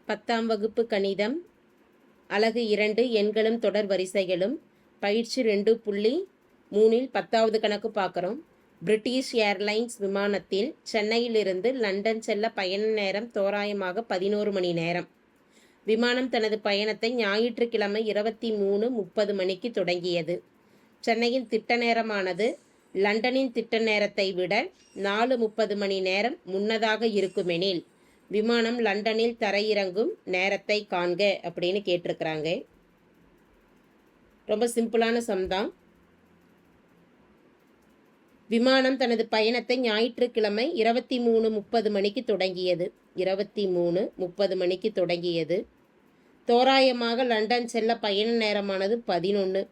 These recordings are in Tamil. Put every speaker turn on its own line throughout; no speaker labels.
10ஆம் வகுப்பு கணிதம் அலகு 2 எண்களும் தொடர் வரிசைகளும் பயிற்சி 2.3இல் 10வது கணக்கு பார்க்குறோம். பிரிட்டிஷ் ஏர்லைன்ஸ் விமானத்தில் சென்னையிலிருந்து லண்டன் செல்ல பயண நேரம் தோராயமாக 11 மணி நேரம். விமானம் தனது பயணத்தை ஞாயிற்றுக்கிழமை 23:30 மணிக்கு தொடங்கியது. சென்னையின் திட்ட நேரமானது லண்டனின் திட்ட நேரத்தை விட 4:30 மணி நேரம் முன்னதாக இருக்குமெனில் விமானம் லண்டனில் தரையிறங்கும் நேரத்தை காண்க அப்படின்னு கேட்டிருக்கிறாங்க. ரொம்ப சிம்பிளான சம் தான். விமானம் தனது பயணத்தை ஞாயிற்றுக்கிழமை 23:30 மணிக்கு தொடங்கியது. 23:30 மணிக்கு தொடங்கியது. தோராயமாக லண்டன் செல்ல பயண நேரமானது 11.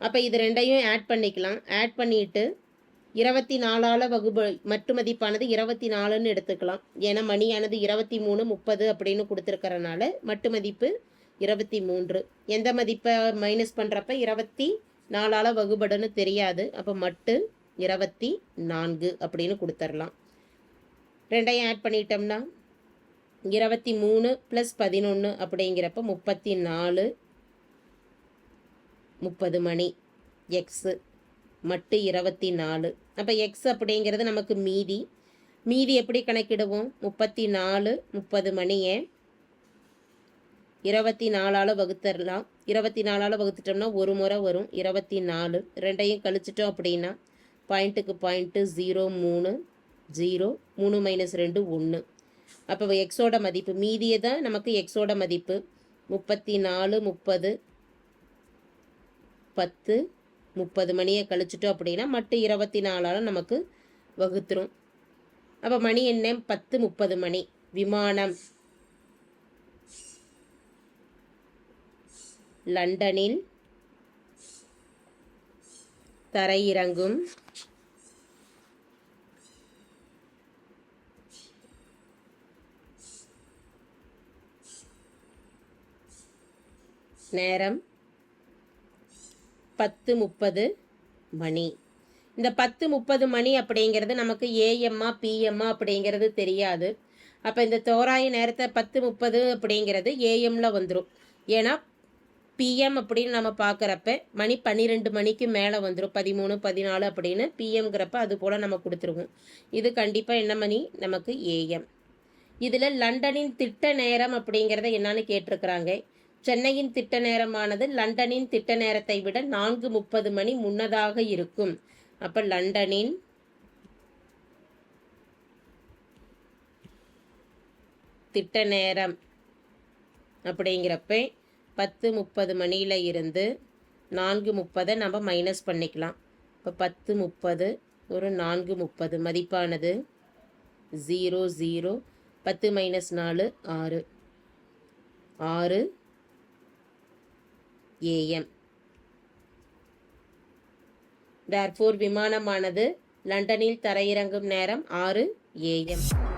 அப்போ இது ரெண்டையும் ஆட் பண்ணிக்கலாம். ஆட் பண்ணிட்டு 24ஆல் மட்டு மதிப்பானது 24ன்னு எடுத்துக்கலாம். ஏன்னா மணியானது 23:30 அப்படின்னு கொடுத்துருக்கறனால மட்டு மதிப்பு 23. எந்த மதிப்பை மைனஸ் பண்ணுறப்ப 24ஆல் வகுபடுன்னு தெரியாது. அப்போ மட்டு 24 அப்படின்னு கொடுத்துடலாம். ரெண்டையும் ஆட் பண்ணிட்டோம்னா 23 + 11 அப்படிங்கிறப்ப 34 30 மணி. எக்ஸு மட்டு 24. அப்போ எக்ஸ் அப்படிங்கிறது நமக்கு மீதி எப்படி கணக்கிடுவோம்? 34 30 மணியை 24ஆல் வகுத்துடலாம். 24ஆல் வகுத்துட்டோம்னா ஒரு முறை வரும் 24. ரெண்டையும் கழிச்சிட்டோம் அப்படின்னா பாயிண்ட்டுக்கு பாயிண்ட்டு 0 3 0 3 - 2 1. அப்போ எக்ஸோட மதிப்பு மீதியை தான் நமக்கு எக்ஸோட மதிப்பு 34 30 10 30 மணியை கழிச்சிட்டோம் அப்படின்னா மட்டு 24ஆல் நமக்கு வகுத்துரும். அப்போ மணி என்ன? 10:30 மணி. விமானம் லண்டனில் தரையிறங்கும் நேரம் 10:30 மணி. இந்த 10:30 மணி அப்படிங்கிறது நமக்கு ஏஎம்மா பிஎம்மா அப்படிங்கிறது தெரியாது. அப்போ இந்த தோராய நேரத்தை 10:30 அப்படிங்கிறது ஏஎம்மில் வந்துடும். ஏன்னா பிஎம் அப்படின்னு நம்ம பார்க்குறப்ப மணி 12 மணிக்கு மேலே வந்துடும். 13 14 அப்படின்னு பிஎம்ங்கிறப்ப அது போல் நம்ம கொடுத்துருவோம். இது கண்டிப்பாக என்ன மணி? நமக்கு ஏஎம். இதில் லண்டனின் திட்ட நேரம் அப்படிங்கிறத என்னன்னு கேட்டிருக்கிறாங்க. சென்னையின் திட்ட நேரமானது லண்டனின் திட்ட நேரத்தை விட 4:30 மணி முன்னதாக இருக்கும். அப்போ லண்டனின் திட்ட நேரம் அப்படிங்கிறப்ப 10:30 மணியில் இருந்து 4:30 நம்ம மைனஸ் பண்ணிக்கலாம். இப்போ 10:30 ஒரு 4:30 மதிப்பானது 0 0 10 - 4 6 6 AM. therefore விமானமானது லண்டனில் தரையிறங்கும் நேரம் 6 AM.